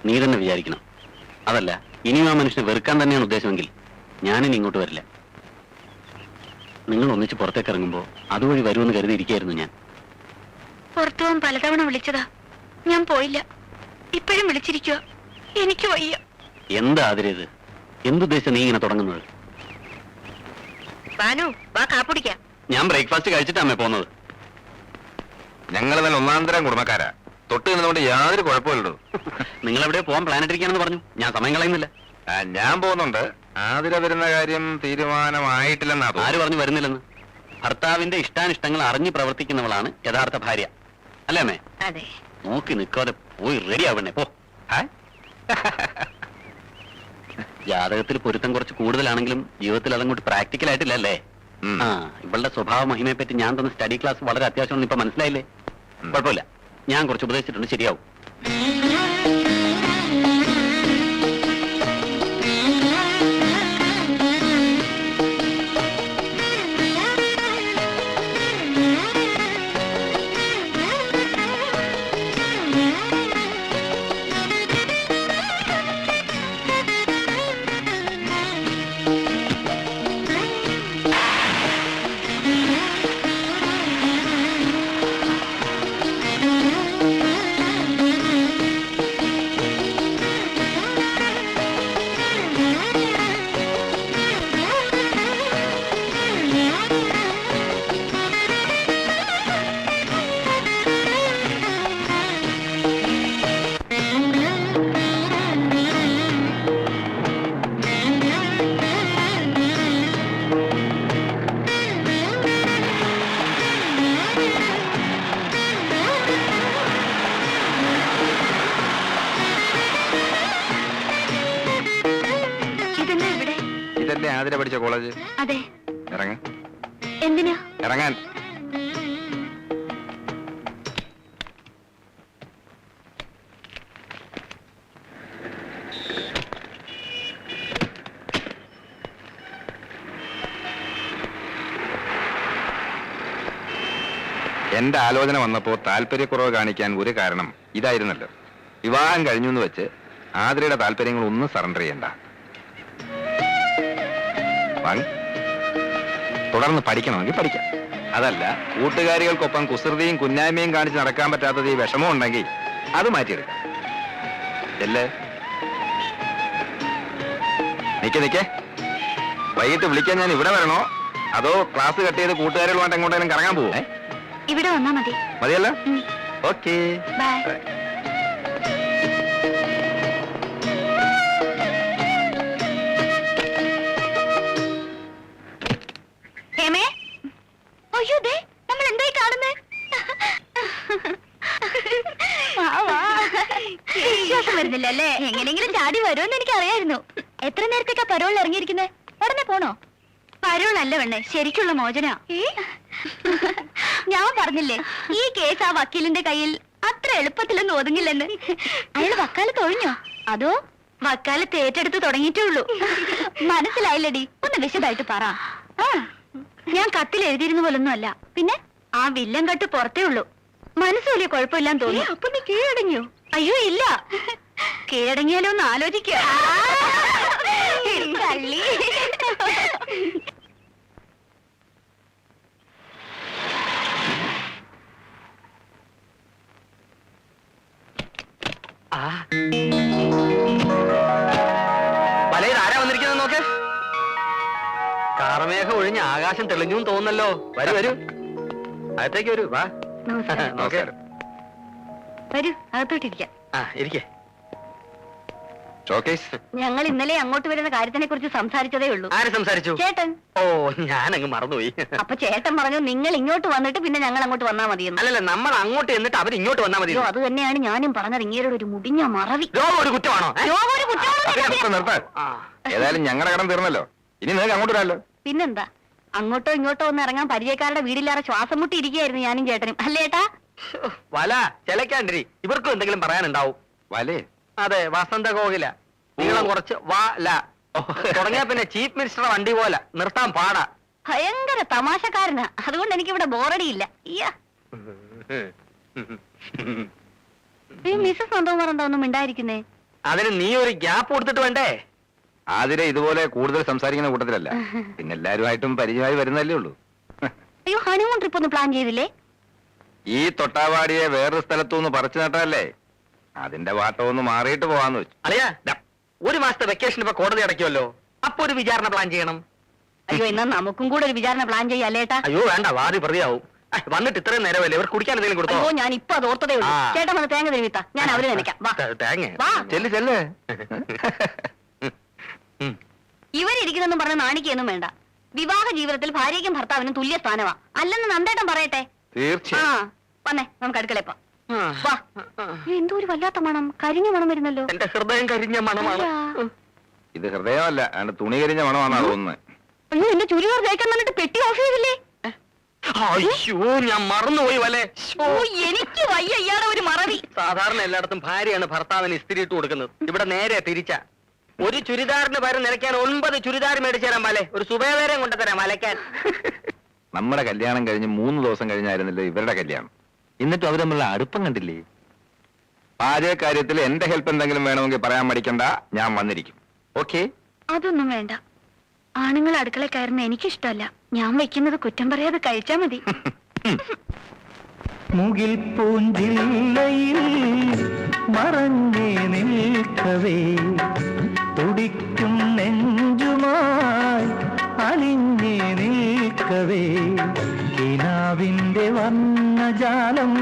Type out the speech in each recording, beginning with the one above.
നീ തന്നെ വിചാരിക്കണം. അതല്ല, ഇനിയും ആ മനുഷ്യനെ വെറുക്കാൻ തന്നെയാണ് ഉദ്ദേശമെങ്കിൽ ഞാനിനി ഇങ്ങോട്ട് വരില്ല. നിങ്ങൾ ഒന്നിച്ച് പുറത്തേക്ക് ഇറങ്ങുമ്പോൾ അതുവഴി വരുമെന്ന് കരുതിയിരിക്കുകയായിരുന്നു ഞാൻ. പുറത്തു പോകാൻ പലതവണ വിളിച്ചതാ, ഞാൻ പോയില്ല. ഇപ്പോഴും വിളിച്ചിരിക്കുക, എനിക്ക് വയ്യ. എന്താ ആതിരേത്? എന്തുദ്ദേശം നീ ഇങ്ങനെ തുടങ്ങുന്നത്? ബാനു, വാ കാപ്പിടിക്കാം. ഞാൻ ബ്രേക്ക്ഫാസ്റ്റ് കഴിച്ചിട്ടാ പോകുന്നത്. ഞങ്ങൾ തന്നെ ഒന്നാം തരം കുടുംബക്കാരാ. തൊട്ട് നിന്നുകൊണ്ട് യാതൊരു കുഴപ്പമില്ലല്ലോ. നിങ്ങൾ എവിടെ പോകാൻ പ്ലാൻ ഇട്ടിരിക്കുകയാണെന്ന് പറഞ്ഞു. ഞാൻ സമയം കളയുന്നില്ല. ഞാൻ പോകുന്നുണ്ട്. ആതിര വരുന്ന കാര്യം തീരുമാനമായിട്ടില്ലെന്നാ. ആര് പറഞ്ഞു വരുന്നില്ലെന്ന്? ഭർത്താവിന്റെ ഇഷ്ടാനിഷ്ടങ്ങൾ അറിഞ്ഞു പ്രവർത്തിക്കുന്നവളാണ് യഥാർത്ഥ ഭാര്യ, അല്ലേ അമ്മേ? അതെ. നോക്കി നിൽക്കാതെ പോയി റെഡി ആവണേ, പോ. ജാതകത്തിൽ പൊരുത്തം കുറച്ച് കൂടുതലാണെങ്കിലും ജീവിതത്തിൽ അതങ്ങോട്ട് പ്രാക്ടിക്കൽ ആയിട്ടില്ലല്ലേ? ഇവളുടെ സ്വഭാവ മഹിമയെ പറ്റി ഞാൻ തന്ന സ്റ്റഡി ക്ലാസ് വളരെ അത്യാവശ്യമാണെന്ന് ഇപ്പൊ മനസ്സിലായില്ലേ? കുഴപ്പമില്ല, ഞാൻ കുറച്ച് ഉപദേശിച്ചിട്ടുണ്ട്, ശരിയാവും. ആതിര പഠിച്ച കോളേജ്? അതെ. ഇറങ്ങ. എന്തിനാ? ഇറങ്ങാൻ. എന്റെ ആലോചന വന്നപ്പോ താല്പര്യക്കുറവ് കാണിക്കാൻ ഒരു കാരണം ഇതായിരുന്നല്ലോ. വിവാഹം കഴിഞ്ഞു എന്ന് വെച്ച് ആതിരയുടെ താല്പര്യങ്ങൾ ഒന്നും സറണ്ടർ ചെയ്യണ്ട. തുടർന്ന് പഠിക്കണമെങ്കിൽ പഠിക്കാം. അതല്ല, കൂട്ടുകാരികൾക്കൊപ്പം കുസൃതിയും കുന്നായ്മയും കാണിച്ച് നടക്കാൻ പറ്റാത്തത് ഈ വിഷമം ഉണ്ടെങ്കിൽ അത് മാറ്റിയെടുക്കാം. അല്ലേ? നിക്കേ, വൈകിട്ട് വിളിക്കാൻ ഞാൻ ഇവിടെ വരണോ അതോ ക്ലാസ് കട്ട് ചെയ്ത് കൂട്ടുകാരികളുമായിട്ട് എങ്ങോട്ടെങ്കിലും കറങ്ങാൻ പോവേ? ഇവിടെ വന്നാ മതി. മതിയല്ല? Okay, bye. അയ്യോ, നമ്മൾ എന്തായി കാണുന്നേ? വിശ്വാസം വരുന്നില്ല അല്ലേ? എങ്ങനെയെങ്കിലും ചാടി വരുമെന്ന് എനിക്ക് അറിയായിരുന്നു. എത്ര നേരത്തേക്കാ പരോളിൽ ഇറങ്ങിയിരിക്കുന്നത്? ഉടനെ പോണോ? പരോളല്ല വേണ്ടേ, ശരിക്കുള്ള മോചന. ഞാൻ പറഞ്ഞില്ലേ, ഈ കേസ് ആ വക്കീലിന്റെ കയ്യിൽ അത്ര എളുപ്പത്തിലൊന്നും ഒതുങ്ങില്ലെന്ന്. അയാൾ വക്കാലത്ത് ഒഴിഞ്ഞോ അതോ വക്കാലത്ത് ഏറ്റെടുത്ത് തുടങ്ങിയിട്ടേ ഉള്ളൂ? മനസ്സിലായില്ലടി, ഒന്ന് വിശദമായിട്ട് പറ. ഞാൻ കത്തിൽ എഴുതിയിരുന്ന പോലൊന്നും അല്ല. പിന്നെ ആ വില്ലൻ കട്ട് പുറത്തേ ഉള്ളൂ. മനസ്സ് വലിയ കുഴപ്പമില്ലാന്ന് തോന്നി. അപ്പൊ നീ കീഴടങ്ങിയോ? അയ്യോ ഇല്ല, കീഴടങ്ങിയാലോ ഒന്ന് ആലോചിക്കുക. ആരാ വന്നിരിക്കുന്നത് നോക്ക്. കാർമേഘം ഒഴിഞ്ഞ് ആകാശം തെളിഞ്ഞു തോന്നല്ലോ. വരൂ വരൂ, അകത്തേക്ക് വരൂ. വാ. നമസ്കാരം. വരൂ, അകത്തോട്ടിരിക്കാം. ഇരിക്കേ. ഞങ്ങൾ ഇന്നലെ അങ്ങോട്ട് വരുന്ന കാര്യത്തിനെ കുറിച്ച് സംസാരിച്ചതേ ഉള്ളൂ. ആര് സംസാരിച്ചു? ചേട്ടൻ. ഓ, ഞാനങ്ങ് മറന്നുപോയി. അപ്പൊ ചേട്ടൻ പറഞ്ഞു നിങ്ങൾ ഇങ്ങോട്ട് വന്നിട്ട് പിന്നെ ഞങ്ങൾ അങ്ങോട്ട് വന്നാ മതിയെന്ന്. അല്ലല്ല, നമ്മൾ അങ്ങോട്ട് എന്നിട്ട് അവർ ഇങ്ങോട്ട് വന്നാ മതി. അത് തന്നെയാണ് ഞാനും പറഞ്ഞത്. ഇങ്ങേരുടെ ഒരു മുടിഞ്ഞ മറവി. ഒരു കുറ്റമാണോ? ഏതായാലും ഞങ്ങളുടെ കടം തീർന്നല്ലോ, ഇനി നിങ്ങൾക്ക് അങ്ങോട്ട് വരാമല്ലോ. പിന്നെന്താ, അങ്ങോട്ടോ ഇങ്ങോട്ടോ ഒന്ന് ഇറങ്ങാൻ പരിചയക്കാരുടെ വീടില്ലാതെ ശ്വാസം മുട്ടി ഇരിക്കുകയായിരുന്നു ഞാനും ചേട്ടനും. അല്ലേട്ടാ? വല ചെലക്കാണ്ടിരി, ഇവർക്കും എന്തെങ്കിലും പറയാനുണ്ടാവും. വലേ? അതെ, വസന്ത കോകില. നീളം കുറച്ച് വാല തുടങ്ങിയ പിന്നെ ചീഫ് മിനിസ്റ്റർ വണ്ടി പോലെ നിർത്താൻ പാടാ. ഭയങ്കര തമാശക്കാരനാ, അതുകൊണ്ട് എനിക്കിവിടെ ബോറടിയില്ല. മിസ്സസ് നന്ദകുമാർ എന്താ ഒന്നും മിണ്ടായിരിക്കുന്നേ? അതിന് നീ ഒരു ഗ്യാപ്പ് കൊടുത്തിട്ട് വേണ്ടേ? ആതിരെ ഇതുപോലെ കൂടുതൽ സംസാരിക്കുന്ന കൂട്ടത്തിലല്ല. പിന്നെ എല്ലാരുമായിട്ടും പരിചയമായി വരുന്നല്ലേ ഉള്ളൂ. അയ്യോ, ഹണിമൂൺ ട്രിപ്പ് ഒന്ന് പ്ലാൻ ചെയ്തില്ലേ? ഈ തൊട്ടാവാടിയെ വേറൊരു സ്ഥലത്തുനിന്ന് പറിച്ചു നട്ടല്ലേ, അതിന്റെ വാട്ടം ഒന്ന് മാറിയിട്ട് പോവാന്ന് വെച്ചു. അളിയാ, ഒരു മാസത്തെ വെക്കേഷൻ ഇപ്പൊ കോടതി അടയ്ക്കുമല്ലോ, അപ്പൊ ഒരു വിചാരണ പ്ലാൻ ചെയ്യണം. അയ്യോ, എന്നാ നമുക്കും കൂടെ ഒരു വിചാരണ പ്ലാൻ ചെയ്യാല്ലേട്ടാ? അയ്യോ വേണ്ട, വാദി പ്രതിയാവും. വന്നിട്ട് ഇത്രയും നേരമല്ലേ, ഇവർ കുടിക്കാൻ എന്തെങ്കിലും കൊടുത്തോ? അയ്യോ, ഞാൻ ഇപ്പൊ അത് ഓർത്തതേ ഉള്ളൂ. ആ. ചേട്ടൻ വന്ന് തേങ്ങ തിരുവിത്താ, ഞാൻ അവര് നനയ്ക്കാം. വാ. തേങ്ങ വാ. ചെല്ല് ചെല്ല്. ഇവരിരിക്കുന്നെന്നും പറഞ്ഞ് നാണിക്കൊന്നും വേണ്ട. വിവാഹ ജീവിതത്തിൽ ഭാര്യയ്ക്കും ഭർത്താവിനും തുല്യ സ്ഥാനമാ, അല്ലെന്ന് നന്ദേട്ടൻ പറയട്ടെ. ആ, തീർച്ചയായും. വന്നേ, നമുക്ക് അടുക്കളയപ്പോ. വാ. എന്തോ ഒരു വല്ലാത്ത മണം, കരിഞ്ഞ മണം വരുന്നല്ലോ. എന്റെ ഹൃദയം കരിഞ്ഞ മണമാണ്. ആരാ? ഇത് ഹൃദയമല്ല, അതിന്റെ തുണി കരിഞ്ഞ മണമാണെന്നാ തോന്നുന്നത്. അയ്യോ, എന്റെ ചുരിദാർ തേക്കാൻ വന്നിട്ട് പെട്ടി ഓഫ് ചെയ്തില്ലേ? അയ്യോ, ഞാൻ മറന്നുപോയി വല്ലേ. ഓ, എനിക്ക് വയ്യ ഇയാളെ ഒരു മറവി. സാധാരണ എല്ലായിടത്തും ഭാര്യയാണ് ഭർത്താവിന് ഇസ്തിരി ഇട്ട് കൊടുക്കുന്നത്, ഇവിടെ നേരെ തിരിച്ച. ഒരു ചുരിദാറിന് പകരം നിലയ്ക്കാൻ 9 ചുരിദാർ മേടിച്ചു തരാം വല്ലേ, ഒരു സുബേദാരം കൊണ്ടുതരാം വലയ്ക്കാൻ. നമ്മുടെ കല്യാണം കഴിഞ്ഞ് 3 ദിവസം കഴിഞ്ഞായിരുന്നില്ല ഇവരുടെ കല്യാണം. എന്നിട്ടും അവർ തമ്മിലുള്ള അടുപ്പം കണ്ടില്ലേ. പാചക കാര്യത്തിൽ എന്റെ ഹെൽപ്പ് എന്തെങ്കിലും വേണമെങ്കിൽ പറയാൻ മടിക്കണ്ട, ഞാൻ വന്നിരിക്കും. ഓക്കെ? അതൊന്നും വേണ്ട. ആണുങ്ങൾ അടുക്കള കയറുന്ന എനിക്കിഷ്ടമല്ല. ഞാൻ വെക്കുന്നത് കുറ്റം പറയാതെ കഴിച്ചാ മതി. മുകിൽ പൂഞ്ചില്ലയിൽ മറഞ്ഞേ നിൽക്കവേ തുടിക്കും നെഞ്ചുമായി അലിഞ്ഞേ നിൽക്കവേ കിനാവിന്റെ വർണ്ണജാലം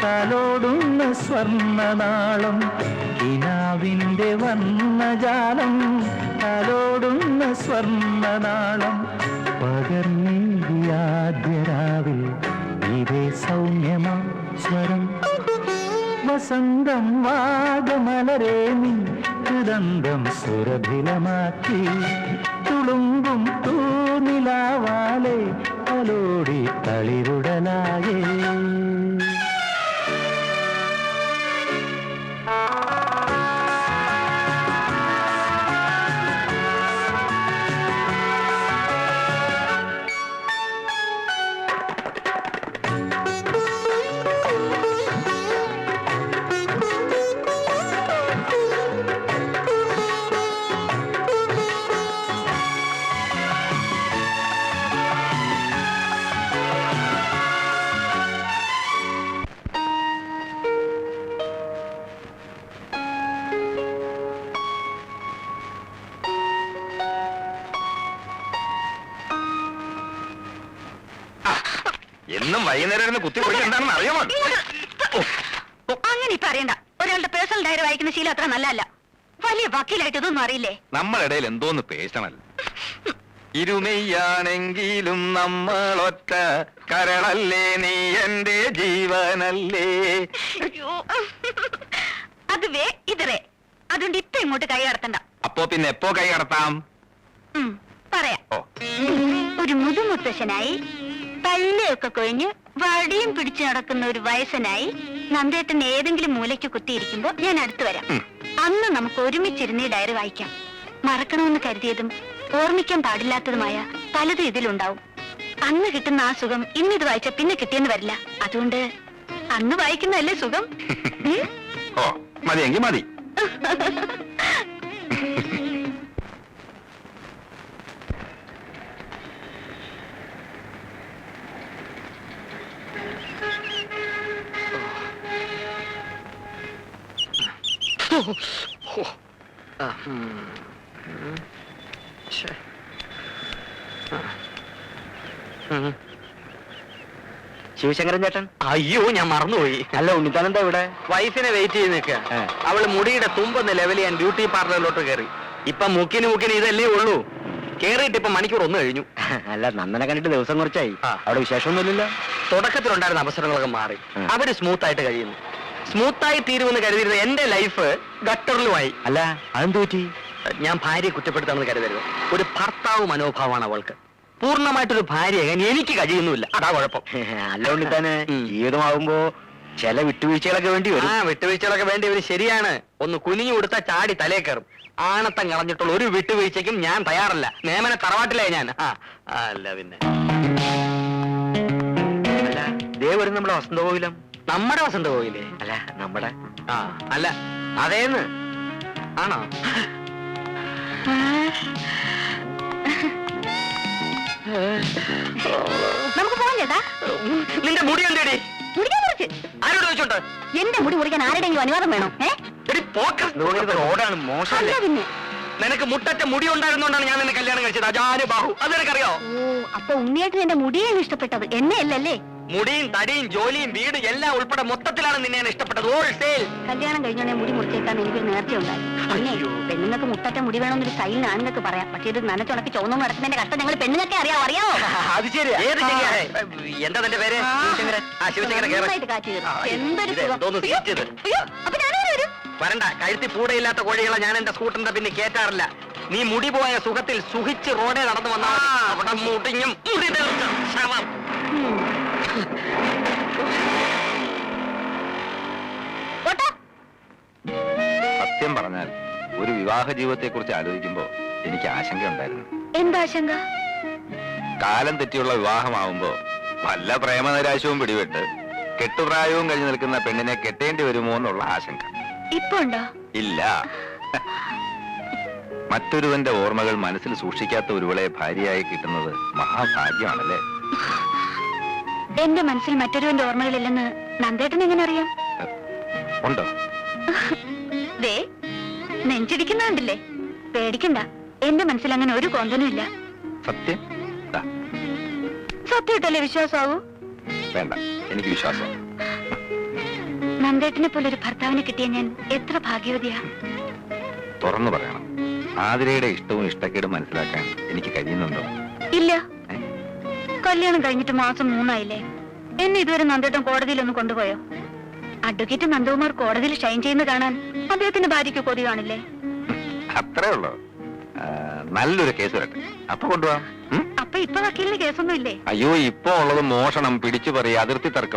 തലോടുന്ന സ്വർണ്ണനാളം കിനാവിന്റെ വർണ്ണജാലം തലോടുന്ന സ്വർണ്ണനാളം പകർന്നേടിയാദ്യരാവിൽ ഇതേ സൗമ്യമാ സ്വരം വസന്തം വാഗമലരേ നീ ഹൃദന്തം സുരഭിലമാക്കി തുളുമ്പും തൂനിലാവാലെ തലോടി തളിരുടലായേ. എന്നും വൈകുന്നേരം ഇരുന്ന് കുത്തി കുറിച്ച് എന്താണെന്ന് അറിയാമോ? അങ്ങനെ പറയണ്ട. ഒരാളുടെ പേഴ്സണൽ ഡയറി വായിക്കുന്ന ശീലം അത്ര നല്ലതല്ല. വലിയ വക്കീലായിട്ട് ഇതൊന്നും അറിയില്ലേ? നമ്മളിടയിൽ എന്തോന്ന് പേഴ്സണൽ. ഇരുമയാണെങ്കിലും നമ്മളൊറ്റ കരളല്ലേ, നീ എന്റെ ജീവനല്ലേ. അത് വേ ഇതറേ. അതുകൊണ്ട് ഇപ്പൊ ഇങ്ങോട്ട് കൈ കടത്തണ്ട. അപ്പോ പിന്നെ എപ്പോ കൈ കടത്താം? പറയാം. ഓ, ഒരു മുതുമുത്തശ്ശനായി പല്ലയൊക്കെ കൊഴിഞ്ഞ് വടിയും പിടിച്ചു നടക്കുന്ന ഒരു വയസ്സനായി നന്ദേട്ടൻ ഏതെങ്കിലും മൂലയ്ക്ക് കുത്തിയിരിക്കുമ്പോ ഞാൻ അടുത്തു വരാം. അന്ന് നമുക്ക് ഒരുമിച്ചിരുന്ന് ഈ ഡയറി വായിക്കാം. മറക്കണമെന്ന് കരുതിയതും ഓർമ്മിക്കാൻ പാടില്ലാത്തതുമായ പലതും ഇതിലുണ്ടാവും. അന്ന് കിട്ടുന്ന ആ സുഖം ഇന്നിത് വായിച്ച പിന്നെ കിട്ടിയെന്ന് വരില്ല. അതുകൊണ്ട് അന്ന് വായിക്കുന്നതല്ലേ സുഖം. ഓ, മതിയെങ്കിൽ മതി. ശിവശങ്കരൻ ചേട്ടൻ. അയ്യോ, ഞാൻ മറന്നുപോയി. അല്ല, ഉണ്ണിത്താനെന്താ ഇവിടെ? വൈഫിനെ വെയിറ്റ് ചെയ്ത് നിൽക്കുക. അവള് മുടിയുടെ തുമ്പൊന്ന് ലെവൽ ചെയ്യാൻ ബ്യൂട്ടി പാർലറിലോട്ട് കയറി. ഇപ്പൊ മുക്കിന് ഇതല്ലേ ഉള്ളൂ. കേറിയിട്ട് ഇപ്പൊ മണിക്കൂർ 1 കഴിഞ്ഞു. അല്ല, നന്ദനെ കണ്ടിട്ട് ദിവസം കുറച്ചായി. അവിടെ വിശേഷമൊന്നുമില്ലല്ലോ. തുടക്കത്തിലുണ്ടായിരുന്ന അവസരങ്ങളൊക്കെ മാറി. അവര് സ്മൂത്ത് ആയിട്ട് കഴിയുന്നു. സ്മൂത്തായി തീരുമെന്ന് കരുതിയിരുന്ന എന്റെ ലൈഫ് ഗട്ടറിലുമായി. അല്ല, അതെന്ത് പറ്റി? ഞാൻ ഭാര്യയെ കുറ്റപ്പെടുത്താമെന്ന് കരുതരുത്. ഒരു ഭർത്താവ് മനോഭാവമാണ് അവൾക്ക്. പൂർണ്ണമായിട്ടൊരു ഭാര്യയാകാൻ എനിക്ക് കഴിയുന്നുമില്ല. അതാ കുഴപ്പം. അല്ല ഉണ്ണിത്താനെ, ജീവിതമാകുമ്പോ ചില വിട്ടുവീഴ്ചകളൊക്കെ വേണ്ടി വരും. വിട്ടുവീഴ്ചകളൊക്കെ വേണ്ടി വരും, ശരിയാണ്. ഒന്ന് കുനിഞ്ഞു കൊടുത്താൽ ചാടി തലേ കയറും. ആണത്തം കളഞ്ഞിട്ടുള്ള ഒരു വിട്ടുവീഴ്ചയ്ക്കും ഞാൻ തയ്യാറല്ല. നേമന തറവാട്ടിലേ ഞാൻ. അല്ല പിന്നെ അല്ല, ദേ വരും നമ്മുടെ വസന്തകോവിലം. നമ്മുടെ വസന്തകോവിലേ? അല്ല, നമ്മുടെ. അല്ല, അതേന്ന് ആണോ? നമുക്ക് പോകാം ചേട്ടാ. നിന്റെ മുടി എന്തേടി? മുറിക്കാൻ കുറച്ച്. ആരോട് ചോദിച്ചോണ്ട്? എന്റെ മുടി മുറിക്കാൻ ആരുടെയെങ്കിലും അനുവാദം വേണോ? റോഡാണ് മോശം. അല്ല പിന്നെ. നിനക്ക് മുട്ടറ്റ മുടി ഉണ്ടായിരുന്നോണ്ടാണ് ഞാൻ നിന്നെ കല്യാണം കഴിച്ചത്. അജാന് ബാഹു, അത് നിനക്കറിയോ? ഓ, അപ്പൊ ഉണ്ണിയേട്ടൻ എന്റെ മുടിയാണ് ഇഷ്ടപ്പെട്ടത്, എന്നെ അല്ലല്ലേ? മുടിയും തടിയും ജോലിയും വീട് എല്ലാം ഉൾപ്പെടെ മൊത്തത്തിലാണ് നിന്നെ ഞാൻ ഇഷ്ടപ്പെട്ടത്. ഹോൾസെയിൽ. കല്യാണം കഴിഞ്ഞോടെ മുടി മുറിച്ചേക്കാൻ എനിക്കൊരു നേർച്ച ഉണ്ടായി. പിന്നെ അയ്യോ. പെണ്ണുങ്ങൾക്ക് മുട്ടറ്റ മുടി വേണമെന്നൊരു സ്റ്റൈലിന് ആണുങ്ങൾക്ക് പറയാം. പക്ഷേ ഇത് നനച്ചുണക്കി ചുവന്നു നടക്കുന്നതിന്റെ കഷ്ടം ഞങ്ങൾ പെണ്ണുങ്ങൾക്ക് അറിയാവോ? അത് ശരിയാ. ഏത് ശരിയാ? എന്താ നിന്റെ പേര്? ശിവശങ്കരൻ. ആ, ശിവശങ്കരൻ കേറ്. നന്നായിട്ട് കാറ്റ് കയറും. ആ, എന്തൊരു ഇത് സുഖം. എന്തോന്ന് അയ്യോ, സീറ്റ് ഇത്? അയ്യോ, അപ്പൊ ഞാനേ വരും. വരണ്ട. കഴുത്തി പൂടയില്ലാത്ത കോഴികളെ ഞാൻ എന്റെ സ്കൂട്ടറിന്റെ പിന്നെ കേറ്റാറില്ല. നീ മുടി പോയ സുഖത്തിൽ സുഖിച്ച് റോഡേ നടന്നു വന്നാൽ അവിടെ മുടിഞ്ഞും മുടി തെറിച്ച ശവം. ഓട്ടോ. സത്യം പറഞ്ഞാൽ ഒരു വിവാഹ ജീവിതത്തെ കുറിച്ച് ആലോചിക്കുമ്പോ എനിക്ക് ആശങ്കയുണ്ടായിരുന്നു. എന്താ ആശങ്ക? കാലം തെറ്റിയുള്ള വിവാഹമാവുമ്പോ വല്ല പ്രേമനിരാശവും പിടിപെട്ട് കെട്ടുപ്രായവും കഴിഞ്ഞു നിൽക്കുന്ന പെണ്ണിനെ കെട്ടേണ്ടി വരുമോ എന്നുള്ള ആശങ്ക. ഇപ്പൊ ഉണ്ടോ? ഇല്ല. മറ്റൊരുവന്റെ ഓർമ്മകൾ മനസ്സിൽ സൂക്ഷിക്കാത്ത ഒരുവളെ ഭാര്യയായി കിട്ടുന്നത് മഹാഭാഗ്യമാണല്ലേ? എന്റെ മനസ്സിൽ മറ്റൊരുവന്റെ ഓർമ്മകളില്ലെന്ന് നന്ദേട്ടൻ എങ്ങനെ അറിയാം? ഉണ്ടോ? ദേ, നെഞ്ചിടിക്കുന്നുണ്ടല്ലേ? പേടിക്കണ്ട, എന്റെ മനസ്സിൽ അങ്ങനെ ഒരു കോന്തനും ഇല്ല. സത്യം? ദാ, സത്യമായിട്ടല്ലേ വിശ്വാസാവൂ? വേണ്ട, എനിക്ക് വിശ്വാസം. നന്ദേട്ടനെ പോലെ ഒരു ഭർത്താവിനെ കിട്ടിയ ഞാൻ എത്ര ഭാഗ്യവതിയാ. തുറന്നു പറയണം, ആതിരയുടെ ഇഷ്ടവും ഇഷ്ടക്കേടും മനസ്സിലാക്കാൻ എനിക്ക് കഴിയുന്നുണ്ടോ? ഇല്ല. കല്യാണം കഴിഞ്ഞിട്ട് മാസം 3 ആയില്ലേ? എന്നെ ഇതുവരെ നന്ദേട്ടൻ കോടതിയിലൊന്ന് കൊണ്ടുപോയോ? അഡ്വക്കേറ്റ് നന്ദകുമാർ കോടതിയിൽ ഷൈൻ ചെയ്യുന്ന കാണാൻ അദ്ദേഹത്തിന്റെ ഭാര്യയ്ക്ക് കൊതി കാണില്ലേ? അത്രേ ഉള്ളൂ. നല്ലൊരു കേസ് വരട്ടെ, അപ്പൊ കൊണ്ടുപോവാം. അപ്പൊ ഇപ്പൊ വക്കീലിന് കേസൊന്നും ഇല്ലേ? അയ്യോ, ഇപ്പൊ ഉള്ളത് മോഷണം, പിടിച്ചുപറി, അതിർത്തി തർക്കം.